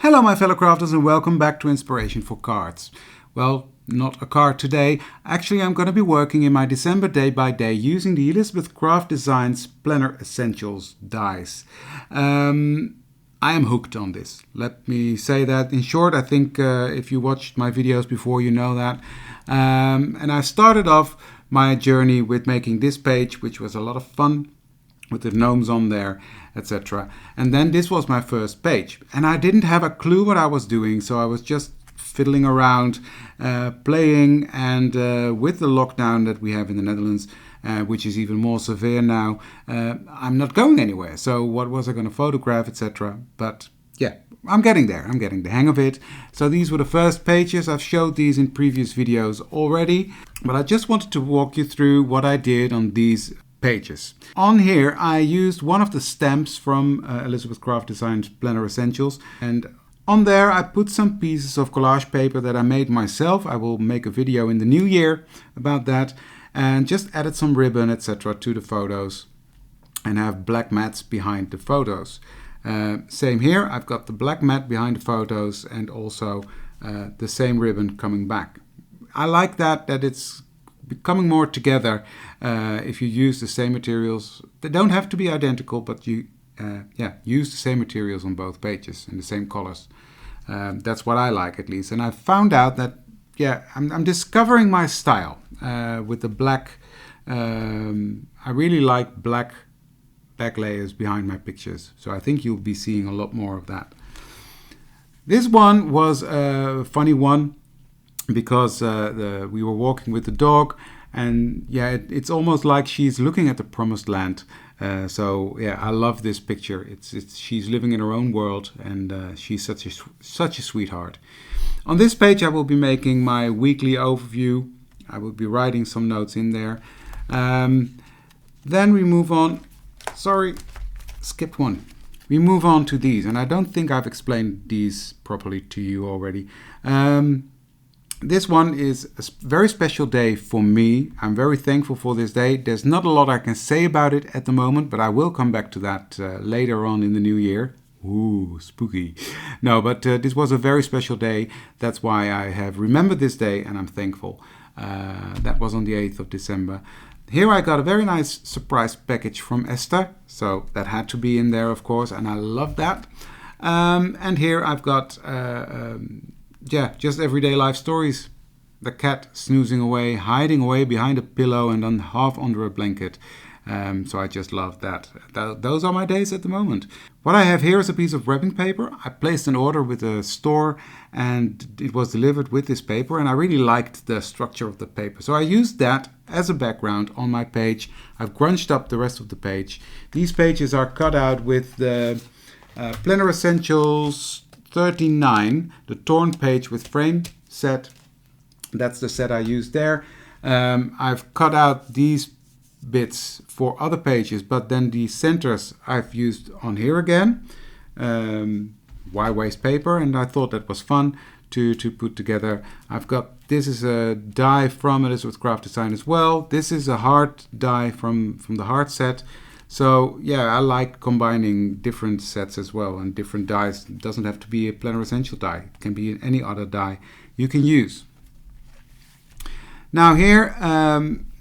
Hello my fellow crafters and welcome back to Inspiration for Cards. Well, not a card today. Actually, I'm going to be working in my December day by day using the Elizabeth Craft Designs Planner Essentials dies. I am hooked on this. Let me say that in short. I think if you watched my videos before, you know that. And I started off my journey with making this page, which was a lot of fun, with the gnomes on there, etc. And then this was my first page. And I didn't have a clue what I was doing, so I was just fiddling around, playing, and with the lockdown that we have in the Netherlands, which is even more severe now, I'm not going anywhere. So what was I going to photograph, etc. But yeah, I'm getting there. I'm getting the hang of it. So these were the first pages. I've showed these in previous videos already, but I just wanted to walk you through what I did on these pages. On here I used one of the stamps from Elizabeth Craft Designs Planner Essentials, and on there I put some pieces of collage paper that I made myself. I will make a video in the new year about that, and just added some ribbon, etc. to the photos, and have black mats behind the photos. Same here, I've got the black mat behind the photos and also the same ribbon coming back. I like that it's becoming more together if you use the same materials. They don't have to be identical, but you use the same materials on both pages and the same colors. That's what I like, at least. And I found out that I'm discovering my style with the black. I really like black back layers behind my pictures, so I think you'll be seeing a lot more of that. This one was a funny one, because we were walking with the dog, and it's almost like she's looking at the promised land. I love this picture. She's living in her own world, and she's such a sweetheart. On this page I will be making my weekly overview. I will be writing some notes in there. Then we move on. Sorry, skipped one. We move on to these, and I don't think I've explained these properly to you already. This one is a very special day for me. I'm very thankful for this day. There's not a lot I can say about it at the moment, but I will come back to that later on in the new year. Ooh, spooky. No, but this was a very special day. That's why I have remembered this day, and I'm thankful. That was on the 8th of December. Here I got a very nice surprise package from Esther. So that had to be in there, of course, and I love that. And here I've got just everyday life stories. The cat snoozing away, hiding away behind a pillow and then half under a blanket. So I just love that. Those are my days at the moment. What I have here is a piece of wrapping paper. I placed an order with a store and it was delivered with this paper, and I really liked the structure of the paper. So I used that as a background on my page. I've crunched up the rest of the page. These pages are cut out with the Planner Essentials 39, the torn page with frame set. That's the set I used there. I've cut out these bits for other pages, but then the centers I've used on here again. Why waste paper? And I thought that was fun to put together. This is a die from Elizabeth Craft Design as well. This is a heart die from the heart set. So I like combining different sets as well, and different dies. It doesn't have to be a Planner Essential die. It can be any other die you can use. Now here,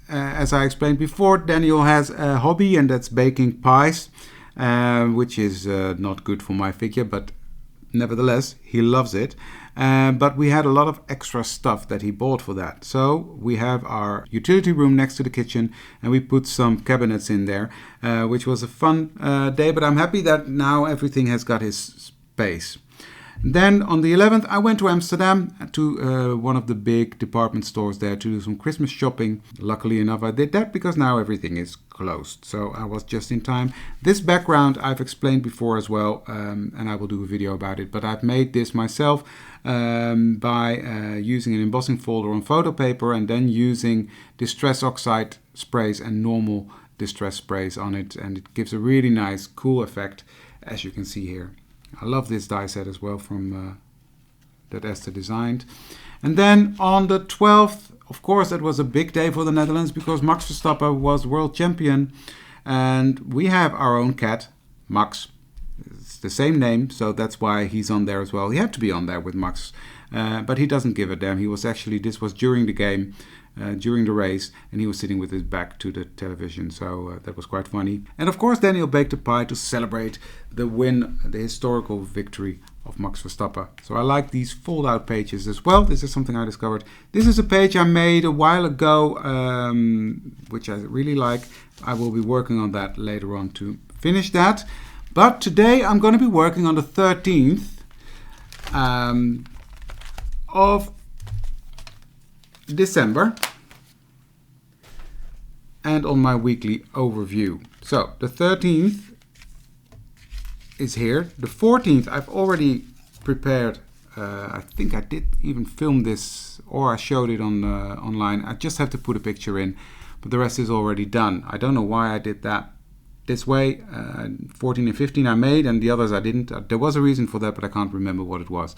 as I explained before, Daniel has a hobby, and that's baking pies, which is not good for my figure, but nevertheless, he loves it. But we had a lot of extra stuff that he bought for that. So we have our utility room next to the kitchen, and we put some cabinets in there, which was a fun day. But I'm happy that now everything has got his space. Then on the 11th, I went to Amsterdam to one of the big department stores there to do some Christmas shopping. Luckily enough, I did that because now everything is closed. So I was just in time. This background I've explained before as well, and I will do a video about it. But I've made this myself by using an embossing folder on photo paper and then using Distress Oxide sprays and normal distress sprays on it. And it gives a really nice, cool effect, as you can see here. I love this die set as well from that Esther designed. And then on the 12th, of course, it was a big day for the Netherlands because Max Verstappen was world champion. And we have our own cat, Max. It's the same name, so that's why he's on there as well. He had to be on there with Max, but he doesn't give a damn. He was actually, this was during the game, during the race, and he was sitting with his back to the television, so that was quite funny. And of course Daniel baked a pie to celebrate the win, the historical victory of Max Verstappen. So I like these fold out pages as well. This is something I discovered. This is a page I made a while ago, which I really like. I will be working on that later on to finish that. But today I'm going to be working on the 13th of December and on my weekly overview. So the 13th is here. The 14th I've already prepared. I think I did even film this, or I showed it on online. I just have to put a picture in, but the rest is already done. I don't know why I did that this way. 14 and 15 I made and the others I didn't. There was a reason for that, but I can't remember what it was.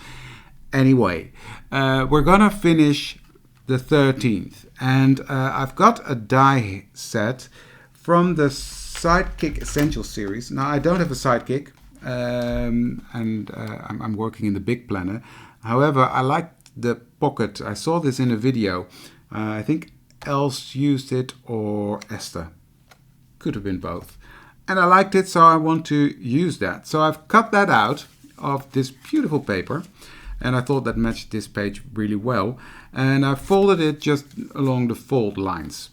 Anyway, we're gonna finish the 13th, and I've got a die set from the Sidekick Essential series. Now I don't have a Sidekick, and I'm working in the big planner. However, I like the pocket. I saw this in a video. I think Els used it, or Esther. Could have been both. And I liked it, so I want to use that. So I've cut that out of this beautiful paper, and I thought that matched this page really well. And I folded it just along the fold lines.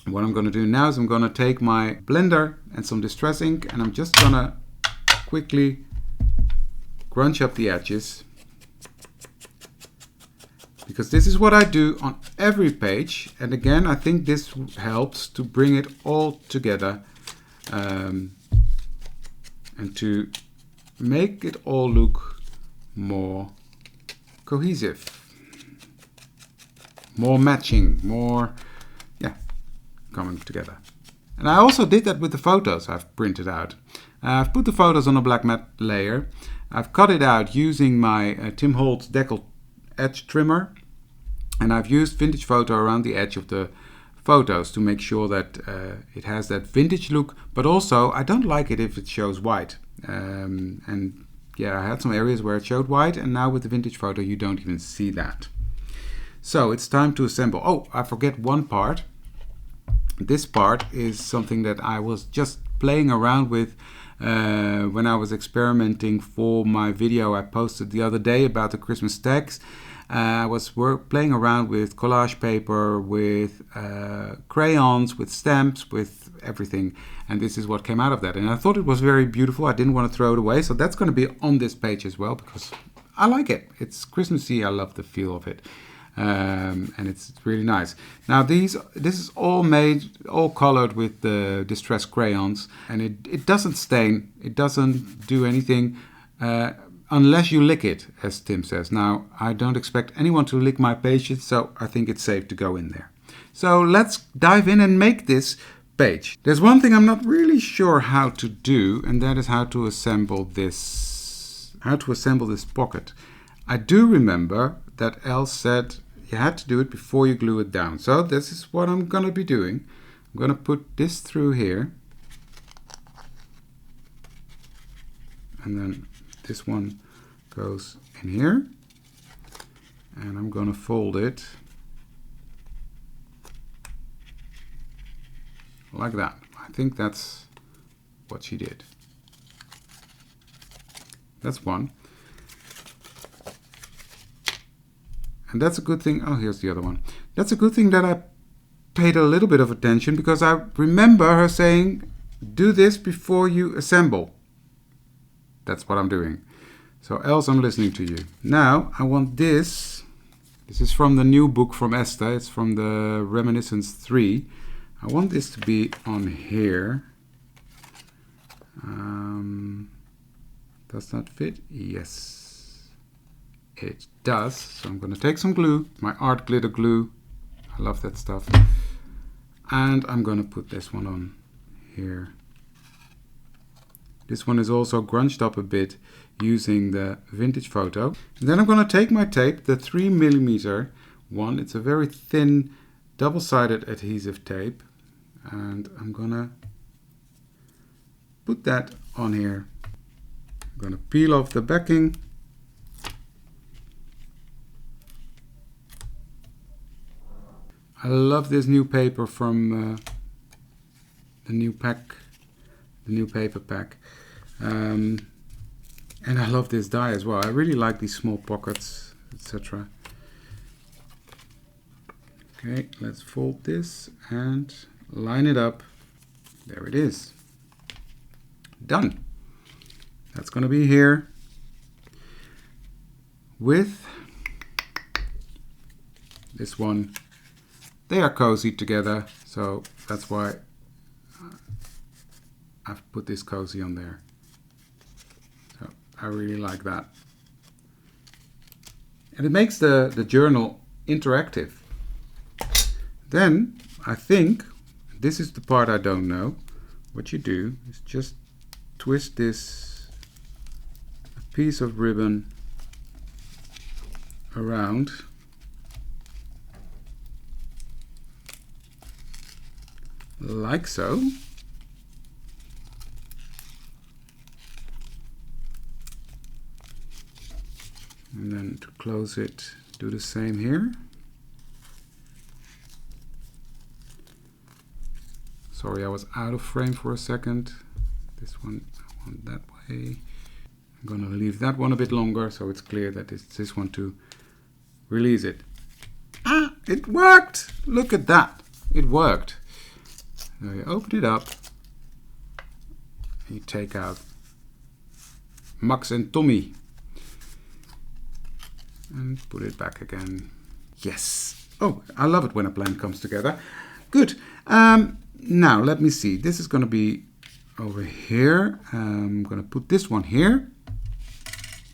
What I'm going to do now is I'm going to take my blender and some Distress ink, and I'm just going to quickly crunch up the edges, because this is what I do on every page. And again, I think this helps to bring it all together, and to make it all look more cohesive, more matching, more, yeah, coming together. And I also did that with the photos I've printed out. I've put the photos on a black matte layer. I've cut it out using my Tim Holtz Decal edge trimmer, and I've used vintage photo around the edge of the photos to make sure that it has that vintage look, but also I don't like it if it shows white. And yeah, I had some areas where it showed white, and now with the vintage photo you don't even see that. So it's time to assemble. Oh, I forget one part. This part is something that I was just playing around with when I was experimenting for my video I posted the other day about the Christmas tags. I was playing around with collage paper, with crayons, with stamps, with everything, and this is what came out of that. And I thought it was very beautiful. I didn't want to throw it away, so that's going to be on this page as well, because I like it. It's Christmassy. I love the feel of it, and it's really nice. Now this is all made, all colored with the Distress crayons, and it doesn't stain. It doesn't do anything. Unless you lick it, as Tim says. Now, I don't expect anyone to lick my pages, so I think it's safe to go in there. So let's dive in and make this page. There's one thing I'm not really sure how to do, and that is how to assemble this pocket. I do remember that Els said you had to do it before you glue it down. So this is what I'm going to be doing. I'm going to put this through here, and then this one goes in here, and I'm going to fold it like that. I think that's what she did. That's one. And that's a good thing. Oh, here's the other one. That's a good thing that I paid a little bit of attention, because I remember her saying, do this before you assemble. That's what I'm doing. So Els, I'm listening to you. Now I want this. This is from the new book from Esther. It's from the Reminiscence 3. I want this to be on here. Does that fit? Yes, it does. So I'm going to take some glue, my art glitter glue. I love that stuff. And I'm going to put this one on here. This one is also grunched up a bit using the vintage photo. And then I'm going to take my tape, the 3mm one. It's a very thin double-sided adhesive tape. And I'm going to put that on here. going to peel off the backing. I love this new paper from the new pack, the new paper pack. And I love this die as well. I really like these small pockets, etc. Okay, let's fold this and line it up. There it is. Done. That's going to be here with this one. They are cozy together, so that's why I've put this cozy on there. So I really like that. And it makes the journal interactive. Then I think, this is the part I don't know, what you do is just twist this piece of ribbon around like so. And then to close it, do the same here. Sorry, I was out of frame for a second. This one, I want that way. I'm gonna leave that one a bit longer so it's clear that it's this one to release it. Ah, it worked! Look at that, it worked. Now you open it up, and you take out Max and Tommy and put it back again. Yes! Oh, I love it when a plan comes together. Good. Now let me see. This is going to be over here. I'm going to put this one here.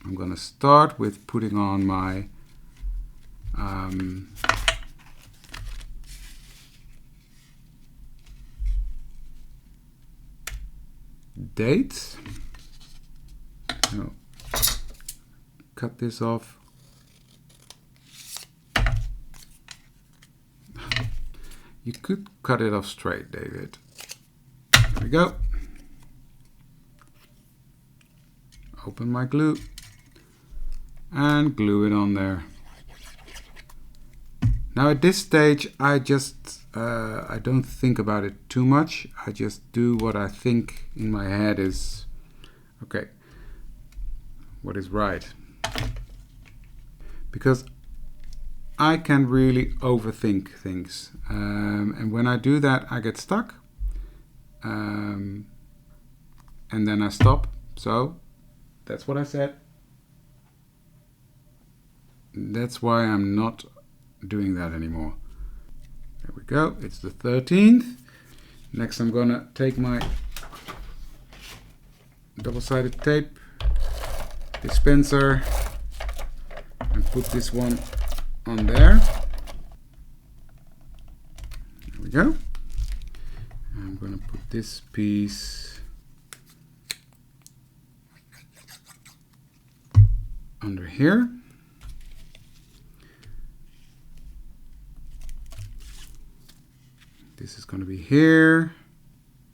I'm going to start with putting on my date. So, cut this off. You could cut it off straight, David. There we go. Open my glue and glue it on there. Now at this stage I don't think about it too much. I just do what I think in my head is okay, what is right. Because I can really overthink things, and when I do that I get stuck, and then I stop. So that's what I said. That's why I'm not doing that anymore. There we go, it's the 13th. Next I'm gonna take my double-sided tape dispenser and put this one on there. There we go. I'm going to put this piece under here. This is going to be here.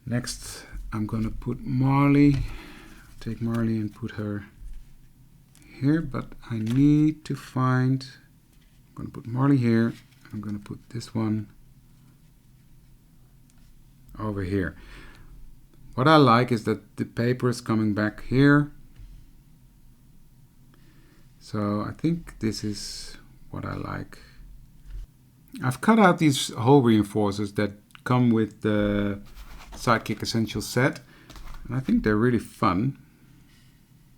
Next I'm going to put Marley. Take Marley and put her here, but I need to find, I'm going to put Marley here. I'm going to put this one over here. What I like is that the paper is coming back here. So I think this is what I like. I've cut out these hole reinforcers that come with the Sidekick Essentials set, and I think they're really fun.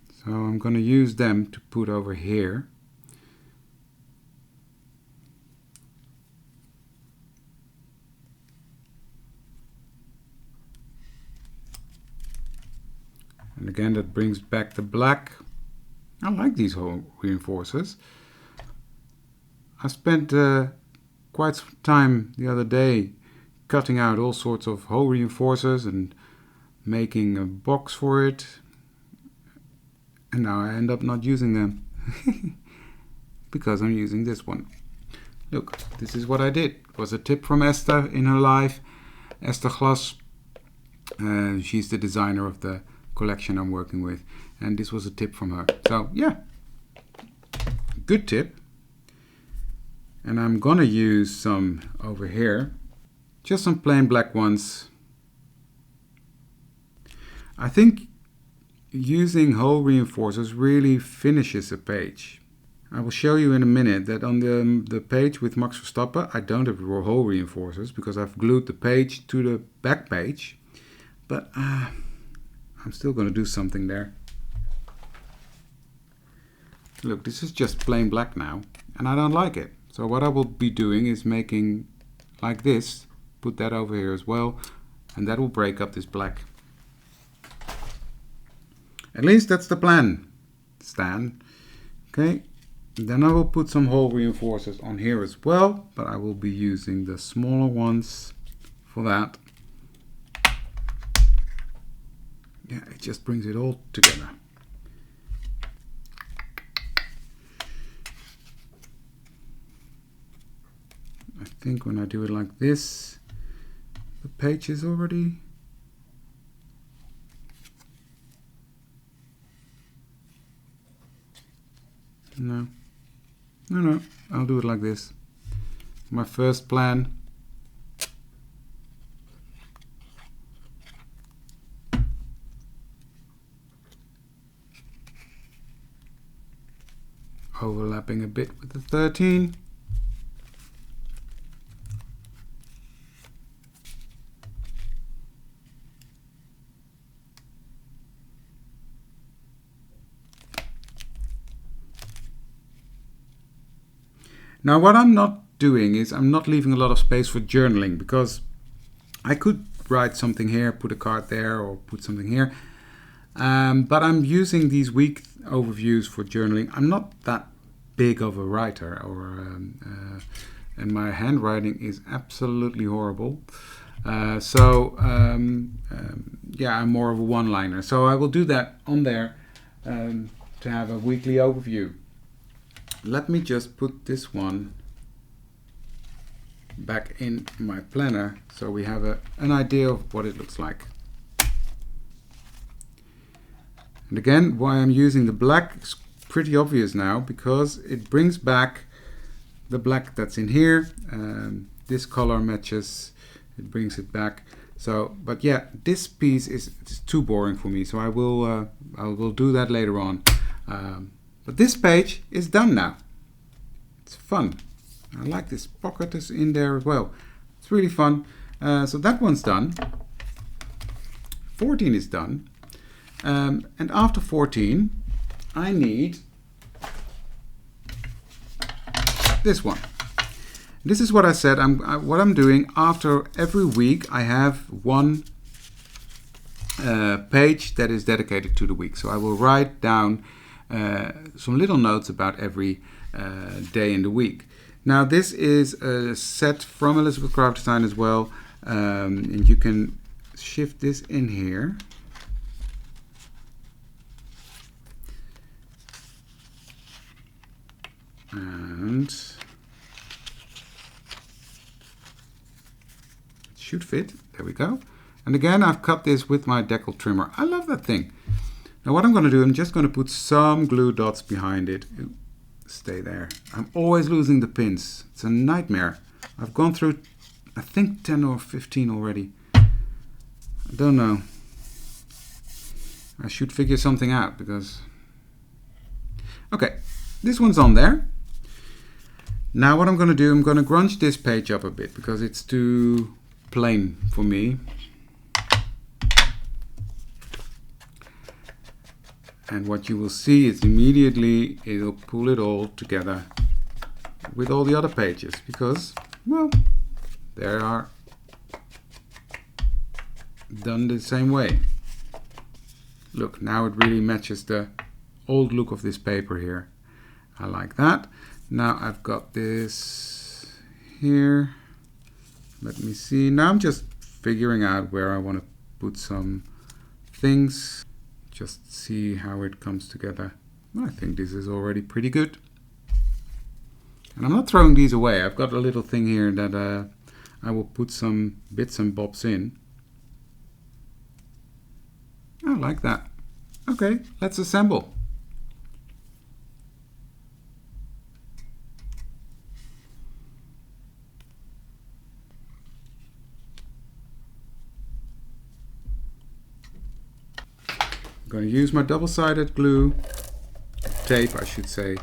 So I'm going to use them to put over here. And again, that brings back the black. I like these hole reinforcers. I spent quite some time the other day cutting out all sorts of hole reinforcers and making a box for it. And now I end up not using them because I'm using this one. Look, this is what I did. It was a tip from Esther in her life. Esther Glas. She's the designer of the collection I'm working with. and this was a tip from her. So yeah, good tip. And I'm gonna use some over here, just some plain black ones. I think using hole reinforcers really finishes a page. I will show you in a minute that on the page with Max Verstappen I don't have hole reinforcers because I've glued the page to the back page, but I'm still going to do something there. Look, this is just plain black now and I don't like it. So what I will be doing is making like this, put that over here as well, and that will break up this black. At least that's the plan, Stan. Okay, then I will put some hole reinforcers on here as well, but I will be using the smaller ones for that. Yeah, it just brings it all together. I think when I do it like this, the page is already... No, I'll do it like this. My first plan. Overlapping a bit with the 13. Now what I'm not doing is I'm not leaving a lot of space for journaling, because I could write something here, put a card there, or put something here. But I'm using these week overviews for journaling. I'm not that big of a writer, and my handwriting is absolutely horrible. Yeah, I'm more of a one-liner. So I will do that on there to have a weekly overview. Let me just put this one back in my planner so we have an idea of what it looks like. And again, why I'm using the black is pretty obvious now, because it brings back the black that's in here. This color matches, it brings it back. So, but yeah, this piece is too boring for me, so I will do that later on. But this page is done now. It's fun. I like this pocket is in there as well. It's really fun. So that one's done. 14 is done. And after 14, I need this one. This is what I said. What I'm doing after every week, I have one page that is dedicated to the week. So I will write down some little notes about every day in the week. Now this is a set from Elizabeth Craft Design as well, and you can shift this in here. And it should fit. There we go. And again, I've cut this with my decal trimmer. I love that thing. Now what I'm going to do, I'm just going to put some glue dots behind it. Ooh, stay there. I'm always losing the pins. It's a nightmare. I've gone through, I think, 10 or 15 already. I don't know. I should figure something out because... Okay, this one's on there. Now what I'm going to do, I'm going to grunge this page up a bit because it's too plain for me. And what you will see is immediately it'll pull it all together with all the other pages because, well, they are done the same way. Look, now it really matches the old look of this paper here. I like that. Now I've got this here. Let me see. Now I'm just figuring out where I want to put some things. Just see how it comes together. I think this is already pretty good. And I'm not throwing these away. I've got a little thing here that I will put some bits and bobs in. I like that. Okay, let's assemble. I'm going to use my double-sided glue, tape I should say,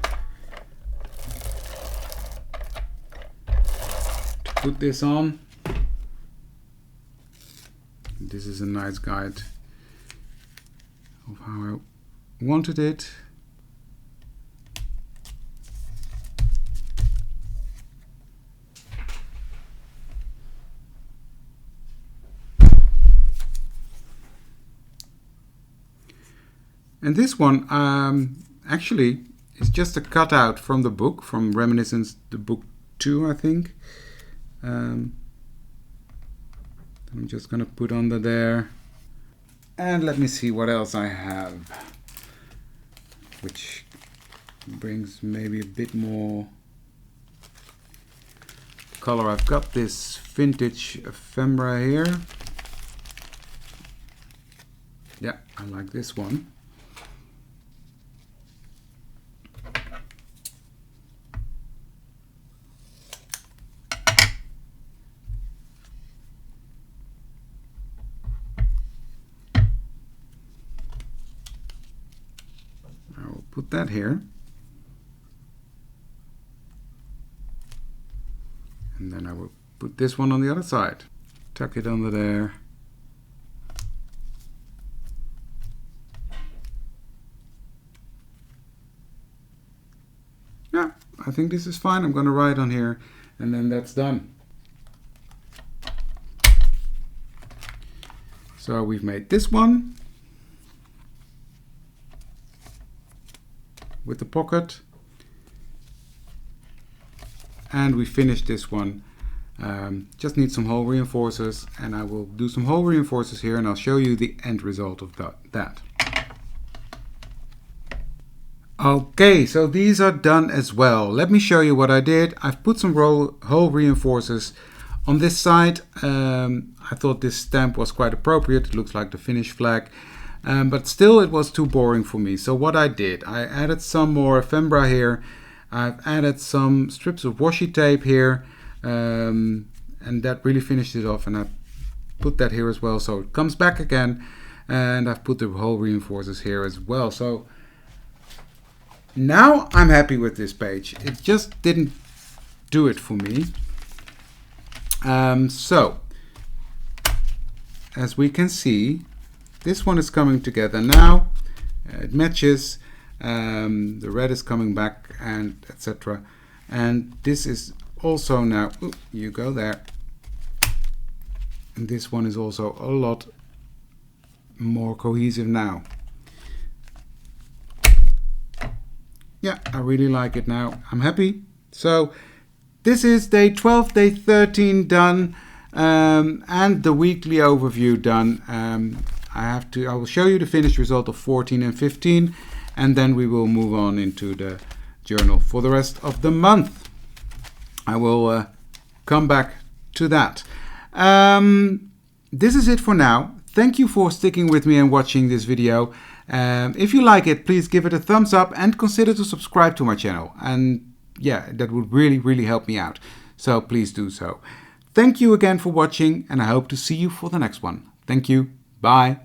to put this on. This is a nice guide of how I wanted it. And this one actually is just a cutout from the book, from Reminiscence, the book 2, I think. I'm just gonna put under there. And let me see what else I have, which brings maybe a bit more color. I've got this vintage ephemera here. Yeah, I like this one. Put that here, and then I will put this one on the other side, tuck it under there. Yeah, I think this is fine. I'm going to write on here, and then that's done. So we've made this one with the pocket, and we finished this one. Just need some hole reinforcers, and I will do some hole reinforcers here, and I'll show you the end result of that. Okay, so these are done as well. Let me show you what I did. I've put some hole reinforcers on this side. I thought this stamp was quite appropriate. It looks like the Finnish flag. But still it was too boring for me. So what I did, I added some more ephemera here. I've added some strips of washi tape here. And that really finished it off. And I put that here as well. So it comes back again. And I've put the hole reinforcers here as well. So now I'm happy with this page. It just didn't do it for me. So as we can see, this one is coming together now. It matches. The red is coming back, and etc. And this is also now. Ooh, you go there. And this one is also a lot more cohesive now. Yeah, I really like it now. I'm happy. So this is day 12, day 13 done, and the weekly overview done. I will show you the finished result of 14 and 15, and then we will move on into the journal for the rest of the month. I will come back to that. This is it for now. Thank you for sticking with me and watching this video. If you like it, please give it a thumbs up and consider to subscribe to my channel. And yeah, that would really help me out. So please do so. Thank you again for watching, and I hope to see you for the next one. Thank you. Bye.